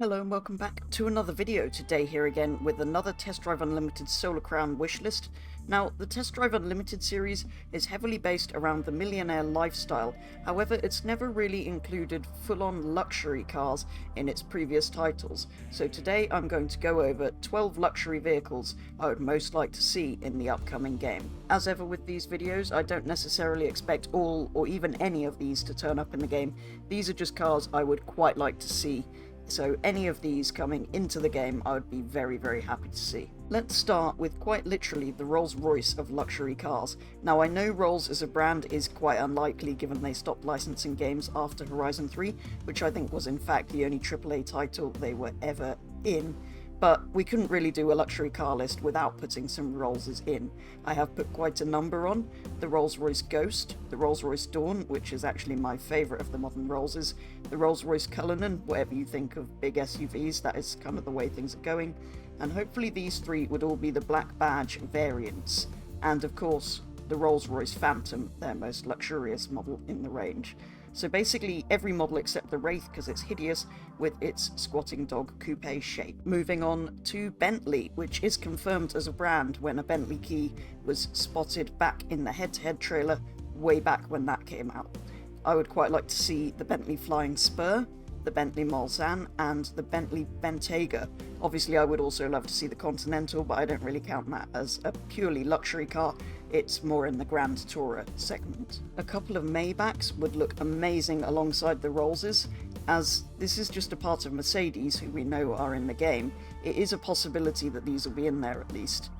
Hello and welcome back to another video. Today here again with another Test Drive Unlimited Solar Crown wishlist. Now, the Test Drive Unlimited series is heavily based around the millionaire lifestyle, however it's never really included full-on luxury cars in its previous titles. So today I'm going to go over 12 luxury vehicles I would most like to see in the upcoming game. As ever with these videos, I don't necessarily expect all or even any of these to turn up in the game. These are just cars I would quite like to see. So any of these coming into the game I would be very happy to see. Let's start with quite literally the Rolls-Royce of luxury cars. Now I know Rolls as a brand is quite unlikely given they stopped licensing games after Horizon 3, which I think was in fact the only AAA title they were ever in. But we couldn't really do a luxury car list without putting some Rollses in. I have put quite a number on: the Rolls-Royce Ghost, the Rolls-Royce Dawn, which is actually my favourite of the modern Rollses, the Rolls-Royce Cullinan, whatever you think of big SUVs, that is kind of the way things are going, and hopefully these three would all be the Black Badge variants, and of course the Rolls-Royce Phantom, their most luxurious model in the range. So basically every model except the Wraith because it's hideous with its squatting dog coupe shape. Moving on to Bentley, which is confirmed as a brand when a Bentley key was spotted back in the head-to-head trailer way back when that came out. I would quite like to see the Bentley Flying Spur, the Bentley Mulsanne, and the Bentley Bentayga. Obviously I would also love to see the Continental, but I don't really count that as a purely luxury car. It's more in the Grand Tourer segment. A couple of Maybachs would look amazing alongside the Rollses, as this is just a part of Mercedes who we know are in the game. It is a possibility that these will be in there at least.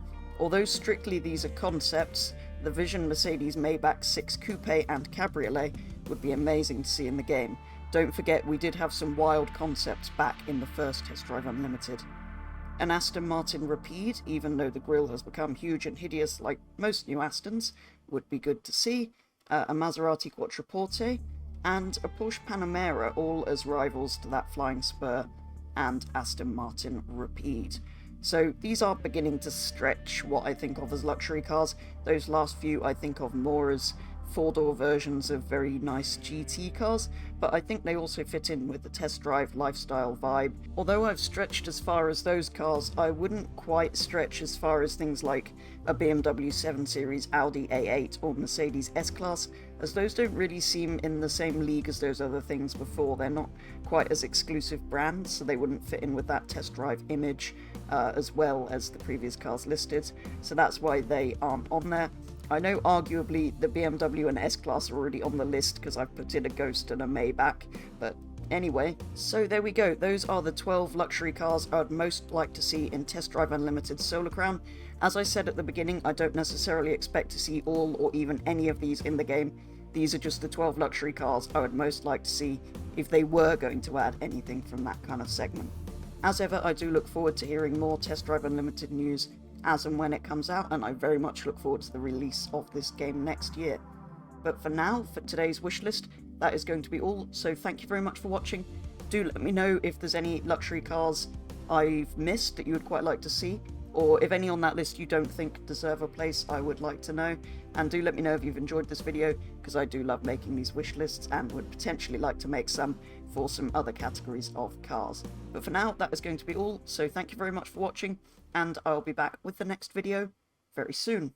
Although strictly these are concepts, the Vision Mercedes Maybach 6 Coupe and Cabriolet would be amazing to see in the game. Don't forget we did have some wild concepts back in the first Test Drive Unlimited. An Aston Martin Rapide, even though the grille has become huge and hideous like most new Astons, would be good to see, a Maserati Quattroporte, and a Porsche Panamera, all as rivals to that Flying Spur and Aston Martin Rapide. So these are beginning to stretch what I think of as luxury cars. Those last few I think of more as four-door versions of very nice GT cars, but I think they also fit in with the test drive lifestyle vibe. Although I've stretched as far as those cars, I wouldn't quite stretch as far as things like a BMW 7 Series, Audi A8 or Mercedes S-Class, as those don't really seem in the same league as those other things before. They're not quite as exclusive brands, so they wouldn't fit in with that test drive image as well as the previous cars listed, so that's why they aren't on there. I know arguably the BMW and S-Class are already on the list because I've put in a Ghost and a Maybach, but anyway, so there we go. Those are the 12 luxury cars I'd most like to see in Test Drive Unlimited Solar Crown. As I said at the beginning, I don't necessarily expect to see all or even any of these in the game. These are just the 12 luxury cars I would most like to see if they were going to add anything from that kind of segment. As ever, I do look forward to hearing more Test Drive Unlimited news as and when it comes out, and I very much look forward to the release of this game next year. But for now, for today's wishlist, that is going to be all, so thank you very much for watching. Do let me know if there's any luxury cars I've missed that you would quite like to see, or if any on that list you don't think deserve a place, I would like to know. And do let me know if you've enjoyed this video, because I do love making these wish lists and would potentially like to make some for some other categories of cars. But for now, that is going to be all, so thank you very much for watching, and I'll be back with the next video very soon.